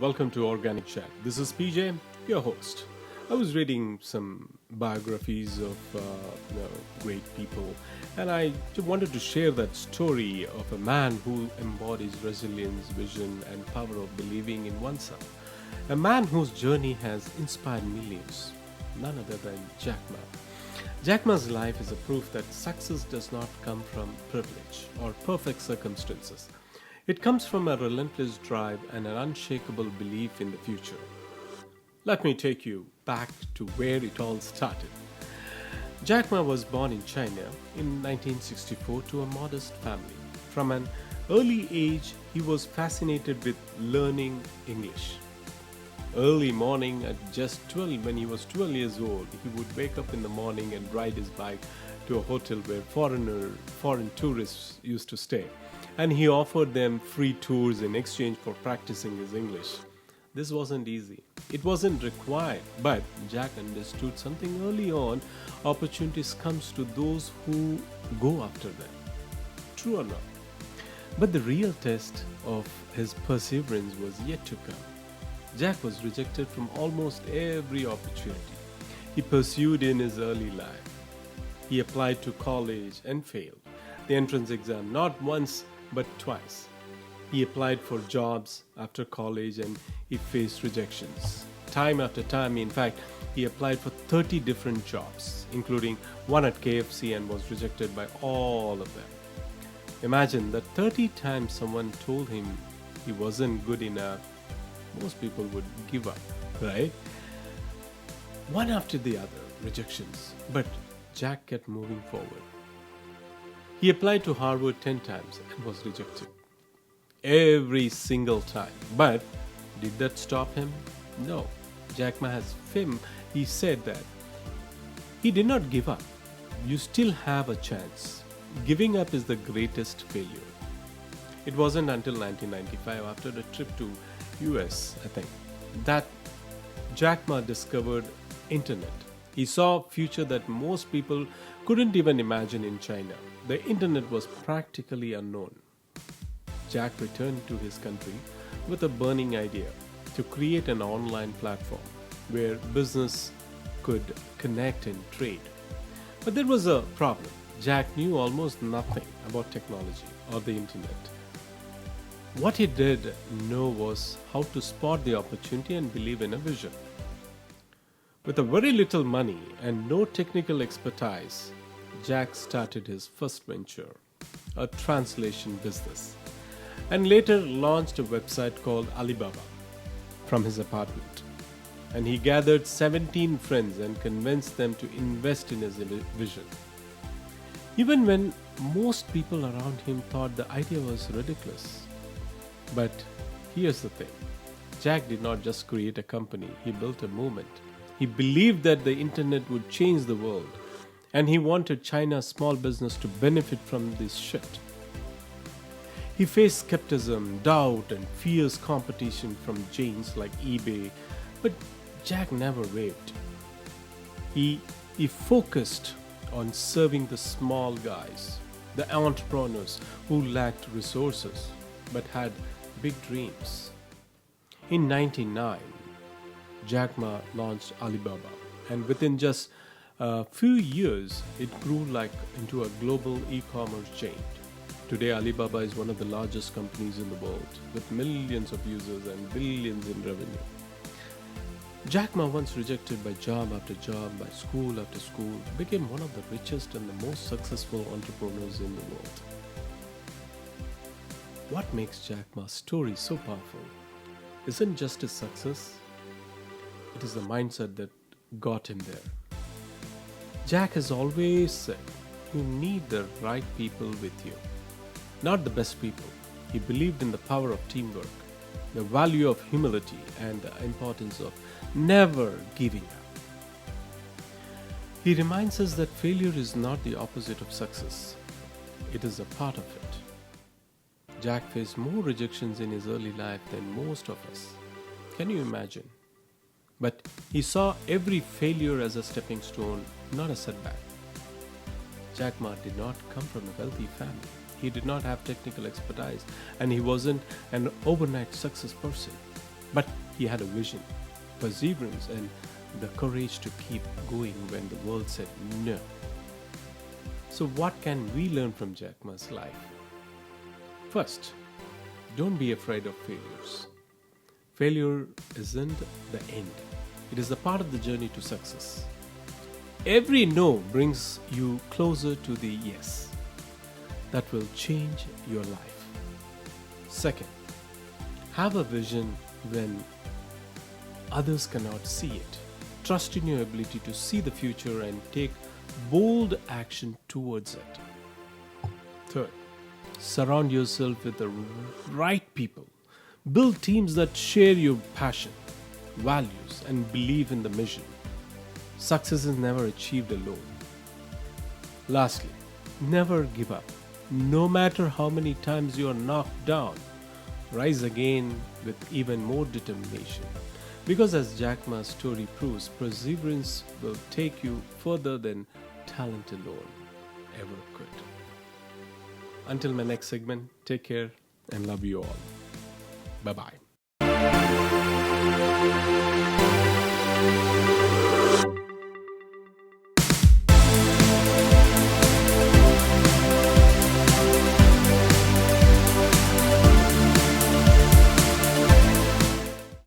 welcome to Organic Chat. This is PJ, your host. I was reading some biographies of great people, and I just wanted to share that story of a man who embodies resilience, vision, and power of believing in oneself. A man whose journey has inspired millions, none other than Jack Ma. Jack Ma's life is a proof that success does not come from privilege or perfect circumstances. It comes from a relentless drive and an unshakable belief in the future. Let me take you back to where it all started. Jack Ma was born in China in 1964 to a modest family. From an early age, he was fascinated with learning English. Early morning at just 12, when he was 12 years old, he would wake up in the morning and ride his bike to a hotel where foreign tourists used to stay. And he offered them free tours in exchange for practicing his English. This wasn't easy. It wasn't required, but Jack understood something early on. Opportunities comes to those who go after them. True or not? But the real test of his perseverance was yet to come. Jack was rejected from almost every opportunity he pursued in his early life. He applied to college and failed the entrance exam not once but twice. He applied for jobs after college and he faced rejections. Time after time, in fact, he applied for 30 different jobs, including one at KFC, and was rejected by all of them. Imagine that 30 times someone told him he wasn't good enough, most people would give up, right? One after the other, rejections. But Jack kept moving forward. He applied to Harvard 10 times and was rejected. Every single time. But did that stop him? No. Jack Ma has film. He said that he did not give up. You still have a chance. Giving up is the greatest failure. It wasn't until 1995, after the trip to US, I think, that Jack Ma discovered internet. He saw a future that most people couldn't even imagine in China. The internet was practically unknown. Jack returned to his country with a burning idea to create an online platform where business could connect and trade. But there was a problem. Jack knew almost nothing about technology or the internet. What he did know was how to spot the opportunity and believe in a vision. With a very little money and no technical expertise, Jack started his first venture, a translation business, and later launched a website called Alibaba from his apartment. And he gathered 17 friends and convinced them to invest in his vision. Even when most people around him thought the idea was ridiculous. But here's the thing. Jack did not just create a company, he built a movement. He believed that the internet would change the world, and he wanted China's small business to benefit from this shift. He faced skepticism, doubt, and fierce competition from giants like eBay, but Jack never wavered. He focused on serving the small guys, the entrepreneurs who lacked resources but had big dreams. In 1999, Jack Ma launched Alibaba, and within just a few years, it grew into a global e-commerce giant. Today, Alibaba is one of the largest companies in the world, with millions of users and billions in revenue. Jack Ma, once rejected by job after job, by school after school, became one of the richest and the most successful entrepreneurs in the world. What makes Jack Ma's story so powerful isn't just his success, it is the mindset that got him there. Jack has always said, you need the right people with you, not the best people. He believed in the power of teamwork, the value of humility, and the importance of never giving up. He reminds us that failure is not the opposite of success, it is a part of it. Jack faced more rejections in his early life than most of us. Can you imagine? But he saw every failure as a stepping stone, not a setback. Jack Ma did not come from a wealthy family. He did not have technical expertise, and he wasn't an overnight success person. But he had a vision, perseverance, and the courage to keep going when the world said no. So, what can we learn from Jack Ma's life? First, don't be afraid of failures. Failure isn't the end, it is a part of the journey to success. Every no brings you closer to the yes that will change your life. Second, have a vision when others cannot see it. Trust in your ability to see the future and take bold action towards it. Third, surround yourself with the right people. Build teams that share your passion, values, and believe in the mission. Success is never achieved alone. Lastly, never give up. No matter how many times you are knocked down, rise again with even more determination. Because as Jack Ma's story proves, perseverance will take you further than talent alone ever could. Until my next segment, take care and love you all. Bye-bye.